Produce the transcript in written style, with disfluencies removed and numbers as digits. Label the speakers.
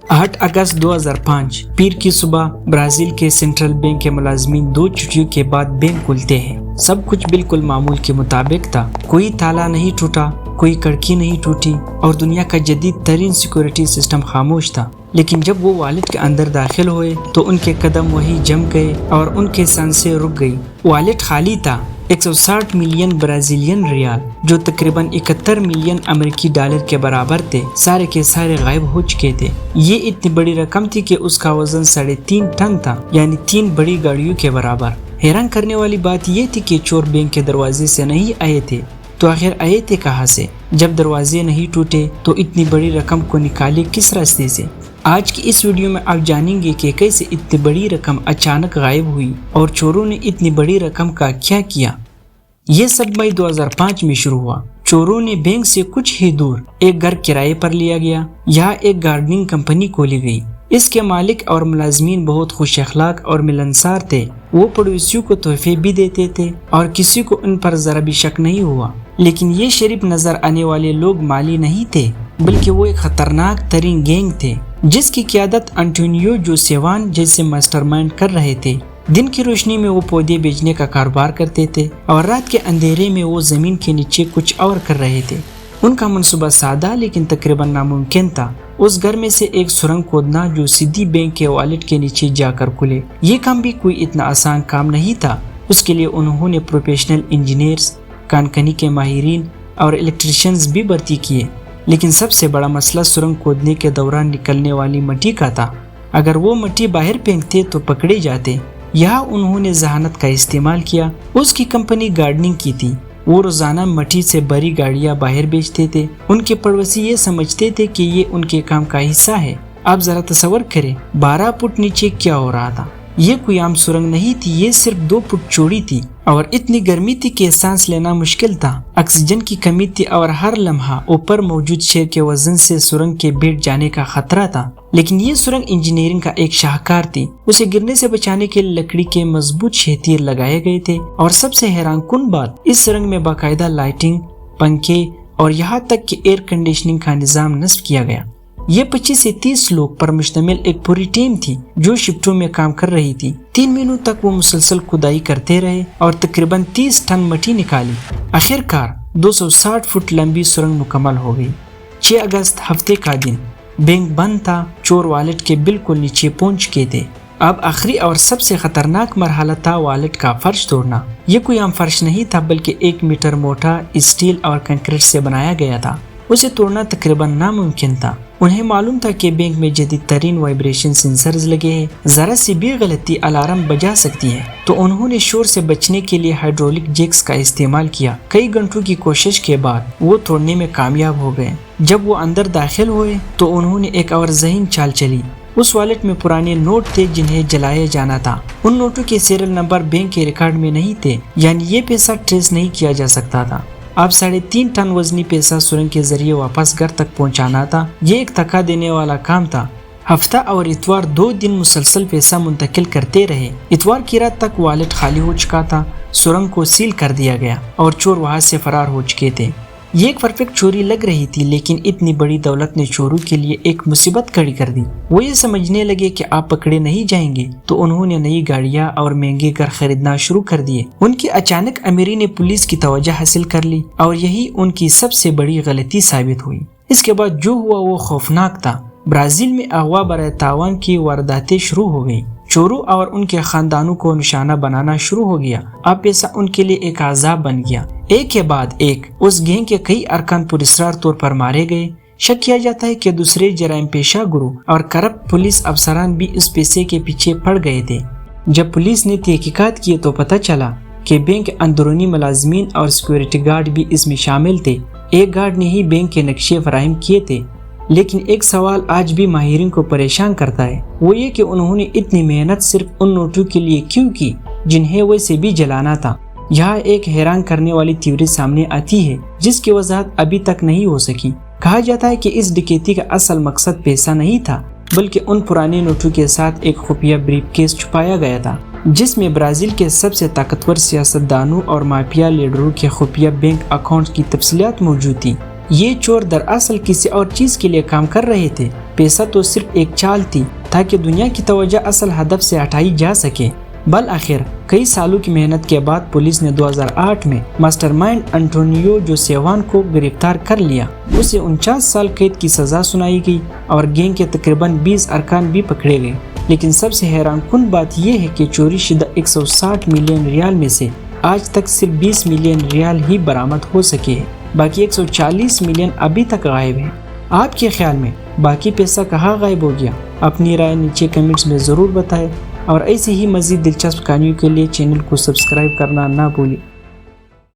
Speaker 1: 8 अगस्त 2005 पीर की सुबह ब्राजील के सेंट्रल बैंक के मुलाजमीन 2 छुट्टियों के बाद बैंक खुलते हैं। सब कुछ बिल्कुल मामूल के मुताबिक था। कोई ताला नहीं टूटा, कोई कड़की नहीं टूटी और दुनिया का जदीद तरीन सिक्योरिटी सिस्टम खामोश था। लेकिन जब वो वॉलेट के अंदर दाखिल हुए तो उनके कदम वही जम गए और उनके सांसें रुक गई। वॉलेट खाली था। 160 मिलियन ब्राजीलियन रियाल जो तकरीबन 71 मिलियन अमेरिकी डॉलर के बराबर थे, सारे के सारे गायब हो चुके थे। ये इतनी बड़ी रकम थी कि उसका वजन 3.5 टन था, यानी 3 बड़ी गाड़ियों के बराबर। हैरान करने वाली बात ये थी कि चोर बैंक के दरवाजे से नहीं आए थे, तो आखिर आए थे कहाँ से? जब दरवाजे नहीं टूटे तो इतनी बड़ी रकम को निकाले किस रास्ते से? आज की इस वीडियो में आप जानेंगे कि कैसे इतनी बड़ी रकम अचानक गायब हुई और चोरों ने इतनी बड़ी रकम का क्या किया। ये सब मई 2005 में शुरू हुआ। चोरों ने बैंक से कुछ ही दूर एक घर किराए पर लिया गया। यहाँ एक गार्डनिंग कंपनी खोली गई। इसके मालिक और मुलाजमीन बहुत खुश अखलाक और मिलनसार थे। वो पड़ोसियों को तोहफे भी देते थे और किसी को उन पर जरा भी शक नहीं हुआ। लेकिन ये शरीफ नजर आने वाले लोग माली नहीं थे, बल्कि वो एक खतरनाक तरीन गैंग थे जिसकी क़यादत एंटोनियो जोसेवान जैसे मास्टरमाइंड कर रहे थे। दिन की रोशनी में वो पौधे बेचने का कारोबार करते थे और रात के अंधेरे में वो जमीन के नीचे कुछ और कर रहे थे। उनका मंसूबा सादा लेकिन तकरीबन नामुमकिन था। उस घर में से एक सुरंग खोदना जो सीधी बैंक के वॉलेट के नीचे जाकर खुले। ये काम भी कोई इतना आसान काम नहीं था। उसके लिए उन्होंने प्रोफेशनल इंजीनियर्स, कानकनी के माहिरीन और इलेक्ट्रिशियंस भी भर्ती किए। लेकिन सबसे बड़ा मसला सुरंग खोदने के दौरान निकलने वाली मिट्टी का था। अगर वो मिट्टी बाहर फेंकते तो पकड़े जाते। यहाँ उन्होंने जहानत का इस्तेमाल किया। उसकी कंपनी गार्डनिंग की थी। वो रोजाना मिट्टी से भरी गाड़ियाँ बाहर बेचते थे। उनके पड़ोसी ये समझते थे कि ये उनके काम का हिस्सा है। आप जरा तस्वर करें 12 फुट नीचे क्या हो रहा था। ये कोई आम सुरंग नहीं थी, ये सिर्फ 2 फुट चौड़ी थी और इतनी गर्मी थी कि सांस लेना मुश्किल था। ऑक्सीजन की कमी थी और हर लम्हा ऊपर मौजूद शेर के वजन से सुरंग के बैठ जाने का खतरा था। लेकिन ये सुरंग इंजीनियरिंग का एक शाहकार थी। उसे गिरने से बचाने के लिए लकड़ी के मजबूत शेतीर लगाए गए थे। और सबसे हैरान कुन बात, इस सुरंग में बाकायदा लाइटिंग, पंखे और यहाँ तक कि एयर कंडीशनिंग का निजाम नस्ब किया गया। ये 25 से 30 लोग पर मुश्तमिल एक पूरी टीम थी जो शिफ्टों में काम कर रही थी। 3 महीनों तक वो मुसलसल खुदाई करते रहे और तकरीबन 30 टन मिट्टी निकाली। आखिरकार 260 फुट लंबी सुरंग मुकम्मल हो गई। 6 अगस्त हफ्ते का दिन। बैंक बंद था। चोर वॉलेट के बिल्कुल नीचे पहुंच चुके थे। अब आखिरी और सबसे खतरनाक मरहला था वॉलेट का फर्श तोड़ना। ये कोई आम फर्श नहीं था, बल्कि 1 मीटर मोटा स्टील और कंक्रीट से बनाया गया था। उसे तोड़ना तकरीबन नामुमकिन था। उन्हें मालूम था कि बैंक में जदीद तरीन वाइब्रेशन सेंसर्स लगे हैं। जरा सी भी गलती अलार्म बजा सकती है। तो उन्होंने शोर से बचने के लिए हाइड्रोलिक जैक्स का इस्तेमाल किया। कई घंटों की कोशिश के बाद वो तोड़ने में कामयाब हो गए। जब वो अंदर दाखिल हुए तो उन्होंने एक और ज़हीन चाल चली। उस वॉलेट में पुराने नोट थे जिन्हें जलाया जाना था। उन नोटों के सीरियल नंबर बैंक के रिकॉर्ड में नहीं थे, यानी ये पैसा ट्रेस नहीं किया जा सकता था। अब 3.5 टन वजनी पैसा सुरंग के जरिए वापस घर तक पहुंचाना था। ये एक थका देने वाला काम था। हफ्ता और इतवार 2 दिन मुसलसल पैसा मुंतकिल करते रहे। इतवार की रात तक वॉलेट खाली हो चुका था। सुरंग को सील कर दिया गया और चोर वहां से फरार हो चुके थे। ये एक परफेक्ट चोरी लग रही थी, लेकिन इतनी बड़ी दौलत ने चोरों के लिए एक मुसीबत खड़ी कर दी। वो ये समझने लगे कि आप पकड़े नहीं जाएंगे, तो उन्होंने नई गाड़ियां और महंगे घर खरीदना शुरू कर दिए। उनकी अचानक अमीरी ने पुलिस की तवज्जो हासिल कर ली और यही उनकी सबसे बड़ी गलती साबित हुई। इसके बाद जो हुआ वो खौफनाक था। ब्राजील में अगवा बराए तावान की वारदातें शुरू हो गई। चोरों और उनके खानदानों को निशाना बनाना शुरू हो गया। अब पैसा उनके लिए एक अजाब बन गया। एक के बाद एक उस गैंग के कई अरकान पुरस्कार तौर पर मारे गए। शक किया जाता है कि दूसरे जराइम पेशा गुरुह और करप्ट पुलिस अफसरान भी इस पैसे के पीछे पड़ गए थे। जब पुलिस ने तहकीकात की तो पता चला कि बैंक के अंदरूनी मुलाजमीन और सिक्योरिटी गार्ड भी इसमें शामिल थे। एक गार्ड ने ही बैंक के नक्शे फराहम किए थे। लेकिन एक सवाल आज भी माहिरीन को परेशान करता है, वो ये कि उन्होंने इतनी मेहनत सिर्फ उन नोटों के लिए क्यों की जिन्हें वैसे भी जलाना था। यहाँ एक हैरान करने वाली थ्योरी सामने आती है जिसकी वजाहत अभी तक नहीं हो सकी। कहा जाता है कि इस डकैती का असल मकसद पैसा नहीं था, बल्कि उन पुराने नोटों के साथ एक खुफिया ब्रीफकेस छुपाया गया था जिसमें ब्राजील के सबसे ताकतवर सियासतदानों और माफिया लीडरों के खुफिया बैंक अकाउंट की तफसीलात मौजूद थी। ये चोर दरअसल किसी और चीज के लिए काम कर रहे थे। پیسہ تو صرف ایک چال تھی تاکہ دنیا کی توجہ اصل ہدف سے ہٹائی جا سکے۔ بالآخر کئی سالوں کی محنت کے بعد پولیس نے 2008 میں ماسٹر مائنڈ انٹونیو جوسیوان کو گرفتار کر لیا۔ اسے 49 سال قید کی سزا سنائی گئی اور گینگ کے تقریباً 20 ارکان بھی پکڑے گئے۔ لیکن سب سے حیران کن بات یہ ہے کہ چوری شدہ 160 ملین ریال میں سے آج تک صرف 20 ملین ریال ہی برآمد ہو سکے ہیں، باقی 140 ملین ابھی تک غائب ہیں۔ آپ کے خیال میں باقی پیسہ کہاں غائب ہو گیا؟ اپنی رائے نیچے کمنٹس میں ضرور بتائیں، اور ایسی ہی مزید دلچسپ کہانیوں کے لیے چینل کو سبسکرائب کرنا نہ بھولیں۔